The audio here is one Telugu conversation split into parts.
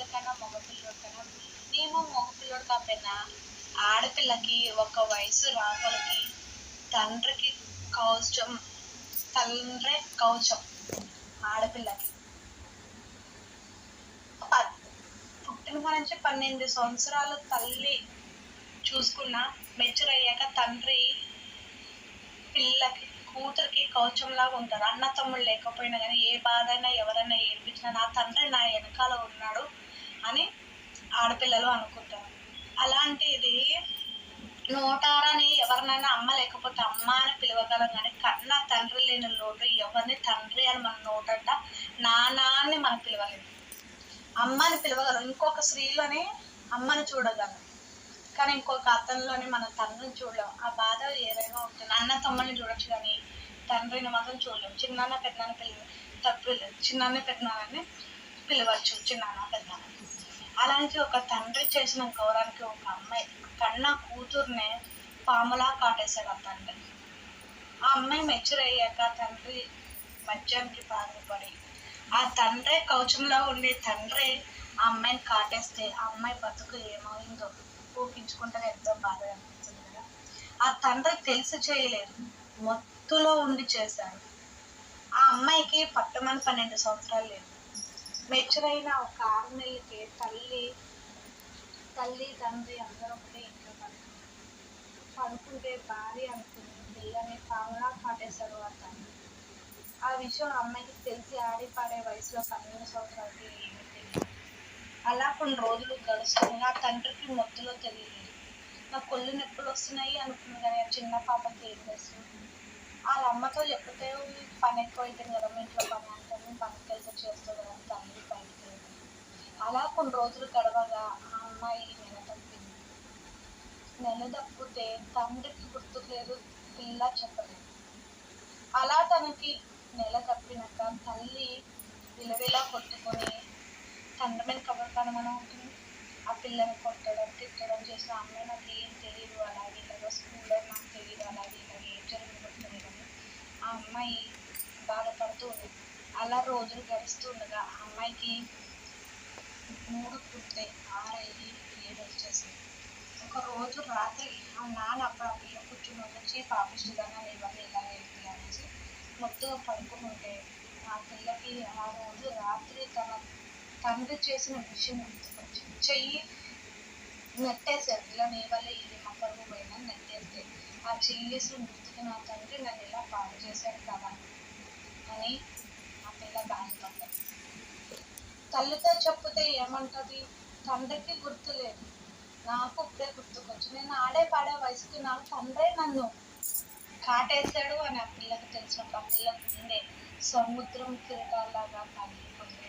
ఆడపిల్లకన్నా మగపిల్లడికన్నా మినిమం మగపిల్లడు కాకపోయినా ఆడపిల్లకి ఒక వయసు రాగలకి తండ్రికి కౌచం, తండ్రే కౌచం. ఆడపిల్లకి పుట్టిన నుంచి 12 సంవత్సరాలు తల్లి చూసుకున్న మెచ్యూర్ అయ్యాక తండ్రి పిల్లకి కూతురికి కౌచంలాగా ఉంటారు. అన్న తమ్ముళ్ళు లేకపోయినా కానీ ఏ బాధ అయినా ఎవరైనా ఏడిపించినా నా తండ్రి నా వెనకాల ఉన్నాడు అని ఆడపిల్లలు అనుకుంటారు. అలాంటిది నోటారని ఎవరినైనా అమ్మ లేకపోతే అమ్మ అని పిలవగలం కానీ కన్నా తండ్రి లేని లోటు ఎవరిని తండ్రి అని మన నోటంట నాన్న అని మనం పిలవలేము. అమ్మని పిలవగలం, ఇంకొక స్త్రీలోని అమ్మని చూడగలం కానీ ఇంకొక అతనిలోని మన తండ్రిని చూడలేము. ఆ బాధ ఏదైనా ఉంటుంది. అన్న తమ్ముడిని చూడొచ్చు కానీ తండ్రిని మాత్రం చూడలేము. చిన్నాన్న పెద్దనాన్న తప్పలేదు, చిన్నాన్న పెద్దనాన్నని పిలవచ్చు, చిన్నాన్న పెద్దనాన్న. అలాంటి ఒక తండ్రి చేసిన గౌరవానికి ఒక అమ్మాయి కన్నా కూతుర్నే పాములా కాటేశాడు ఆ తండ్రి. ఆ అమ్మాయి మెచ్యూర్ అయ్యాక తండ్రి మద్యానికి బాధపడి ఆ తండ్రే కౌచంలో ఉండే తండ్రి ఆ అమ్మాయిని కాటేస్తే ఆ అమ్మాయి బతుకు ఏమైందో ఊహించుకుంటే ఎంతో బాధ అనిపిస్తుంది కదా. ఆ తండ్రి తెలిసి చేయలేదు, మత్తులో ఉండి చేశాడు. ఆ అమ్మాయికి పట్టమని 12 సంవత్సరాలు లేదు. మెచ్యూర్ అయిన ఒక 6 నెలలకి తల్లి తండ్రి అందరూ ఒకటే ఇంట్లో పడుకుంటే భార్య అనుకుంది పిల్లని పాములా కాటేశాడు ఆ తండ్రి. ఆ విషయం అమ్మాయికి తెలిసి ఆడి పాడే వయసులో 12 సంవత్సరాలకి ఏమీ తెలియదు. అలా కొన్ని రోజులు గడుస్తుంది. నా తండ్రికి మొత్తులో తెలియలేదు. నా కొళ్ళు నొప్పులు వస్తున్నాయి అనుకుంది కానీ ఆ చిన్న పాపకి ఏం చేస్తుంది. వాళ్ళ అమ్మతో చెప్తే పని ఎక్కువ అవుతుంది కదా, మీ ఇంట్లో పని అంటే పనికి వెళ్తే చేస్తుంది కదా తండ్రి బయటికి వెళ్ళి. అలా కొన్ని రోజులు గడవగా ఆ అమ్మాయి నెల తప్పింది. నెల తప్పితే తండ్రికి గుర్తుకు లేదు, పిల్ల చెప్పలేదు. అలా తనకి నెల తప్పినాక తల్లి విలవిలా కొట్టుకొని తండ్రి మీద కబుర్కానమని ఉంటుంది. ఆ పిల్లని కొట్టడం తిట్టడం చేసిన అమ్మాయి నాకు ఏం తెలియదు, అలాగే ఇలాగ స్కూల్లో నాకు తెలియదు, అలాగే ఇలాగ ఏం జరిగిపోతుంది కానీ ఆ అమ్మాయి బాధపడుతూ ఉంది. అలా రోజులు గడుస్తుండగా ఆ అమ్మాయికి 3 పుట్టే 6 అయ్యి 7 వచ్చేసింది. ఒక రోజు రాత్రి ఆ నాన్న అప్పుడు ఆ పిల్ల కూర్చుని వచ్చి పాపిస్తుందని ఇవన్నీ ఇలా ఏంటి అనేసి మొత్తం పడుకుని ఉంటే ఆ పిల్లకి ఆ రోజు రాత్రి తన తండ్రి చేసిన విషయం గుర్తుకొచ్చి చెయ్యి నెట్టేశారు. ఇలా నీ వల్ల ఇది మా పరుగు పోయినా నెట్టేస్తే ఆ చెయ్యేసిన గుర్తుకు నా తండ్రి నన్ను ఇలా పాడు చేశాడు కదా అని ఆ పిల్ల బాధపడ్డాడు. తల్లితో చెప్తే ఏమంటది, తండ్రికి గుర్తు లేదు, నాకు ఇప్పుడే గుర్తుకొచ్చు, నేను ఆడే పాడే వయసుకి నాకు తండ్రే నన్ను కాటేశాడు అని ఆ పిల్లకి తెలిసినప్పుడు ఆ పిల్ల గుండె సముద్రం కిరటాలాగా కాలిపోయింది.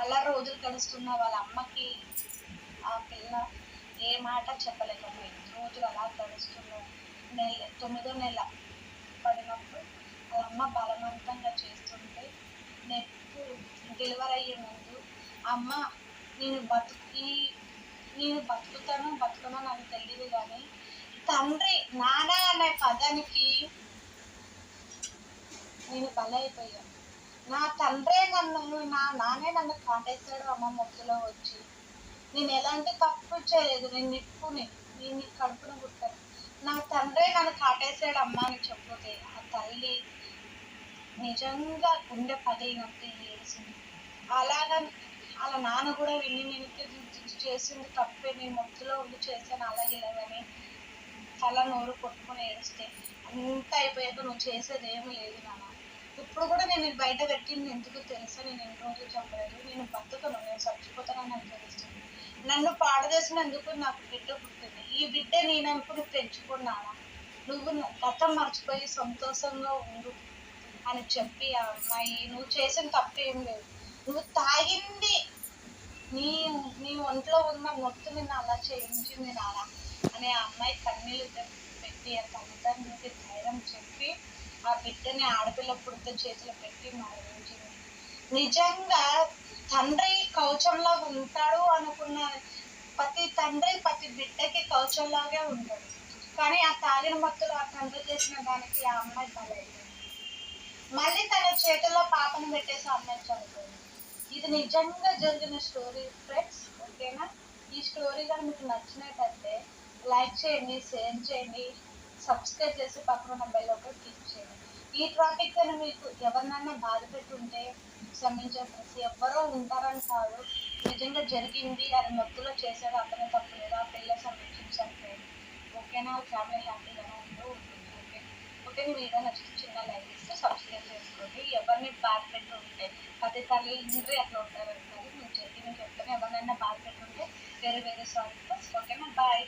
అలా రోజులు గడుస్తున్న వాళ్ళ అమ్మకి ఆ పిల్ల ఏ మాట చెప్పలేకపోయింది. రోజులు అలా గడుస్తున్నాయి. 9వ నెల పడినప్పుడు వాళ్ళ అమ్మ బలవంతంగా చేస్తుంటే డెలివరీ అయ్యే ముందు అమ్మ నేను బతుకుతానో నాకు తెలియదు కానీ తండ్రి నాన్న అనే పదానికి నేను బలైపోయాను. నా తండ్రే నా నాన్నే నన్ను కాటేశాడు అమ్మ మొత్తులో వచ్చి. నేను ఎలాంటి తప్పు చేయలేదు, నేను నిప్పుని, నేను నీ కడుపును పుట్టాను, నా తండ్రే నన్ను కాటేశాడు అమ్మ అని చెప్పితే ఆ తల్లి నిజంగా గుండె పగిలినట్టు ఏడ్చింది. అలాగా వాళ్ళ నాన్న కూడా విని నేను చేసింది తప్పే, నేను మొత్తులో ఉండి చేశాను అలాగే ఇలాగని తల నోరు కొట్టుకొని ఏడిస్తే అంత అయిపోయాక నువ్వు చేసేది ఏమీ లేదు నాన్న, ఇప్పుడు కూడా నేను బయట పెట్టింది ఎందుకు తెలుసా, నేను ఎన్ని రోజులు చెప్పలేదు, నేను బతుకను, నేను చచ్చిపోతానని నాకు తెలుస్తుంది, నన్ను పాడు చేసినందుకు నాకు బిడ్డ పుట్టింది, ఈ బిడ్డ నేను అనుకుని పెంచుకున్నానా, నువ్వు గతం మర్చిపోయి సంతోషంగా ఉండు అని చెప్పి ఆ అమ్మాయి నువ్వు చేసిన తప్పేం లేదు, నువ్వు తాగింది నీ ఒంట్లో ఉన్న మొత్తం నిన్ను అలా చేయించింది నాన్న అని ఆ అమ్మాయి కన్నీళ్ళు పెట్టి ఆ తల్లిదండ్రులకి ధైర్యం చెప్పి ఆ బిడ్డని ఆడపిల్ల పుడితే చేతిలో పెట్టి మరణించింది. నిజంగా తండ్రి కవచంలా ఉంటాడు అనుకున్న ప్రతి తండ్రి ప్రతి బిడ్డకి కవచంలాగే ఉంటాడు. కానీ ఆ తాగిన మత్తులో ఆ తండ్రి చేసిన దానికి ఆ అమ్మాయి బలైంది. మళ్ళీ తన చేతిలో పాపను పెట్టేసి ఆ అమ్మాయి చనిపోయింది. ఇది నిజంగా జరిగిన స్టోరీ ఫ్రెండ్స్, ఓకేనా? ఈ స్టోరీ కానీ మీకు నచ్చినట్టయితే లైక్ చేయండి, షేర్ చేయండి, సబ్స్క్రైబ్ చేసి పక్కన ఉన్న బెల్ ఒకటి క్లిక్ చేయండి. ఈ టాపిక్ కానీ మీకు ఎవరినైనా బాధ పెట్టుంటే క్షమించే ఫ్రెండ్స్. ఎవ్వరో ఉంటారని కాదు, నిజంగా జరిగింది, అది మొత్తులో చేసేది అతనే తప్పు లేదు, ఆ పిల్ల సంరక్షించట్లేదు, ఓకేనా? ఫ్యామిలీ హ్యాపీగానే ఉంటుంది. ఓకే ఓకే, మీ వీడియో నచ్చితే చిన్న లైక్ ఇస్తే సబ్స్క్రైబ్ చేసుకోండి. ఎవరిని బాధ పెట్టి ఉంటే పది తల్లిదండ్రులు అట్లా ఉంటారు. అది నేను చెప్తాను, ఎవరినైనా బాధ పెట్టుంటే వేరే వేరే సారీ. ఓకేనా? బాయ్.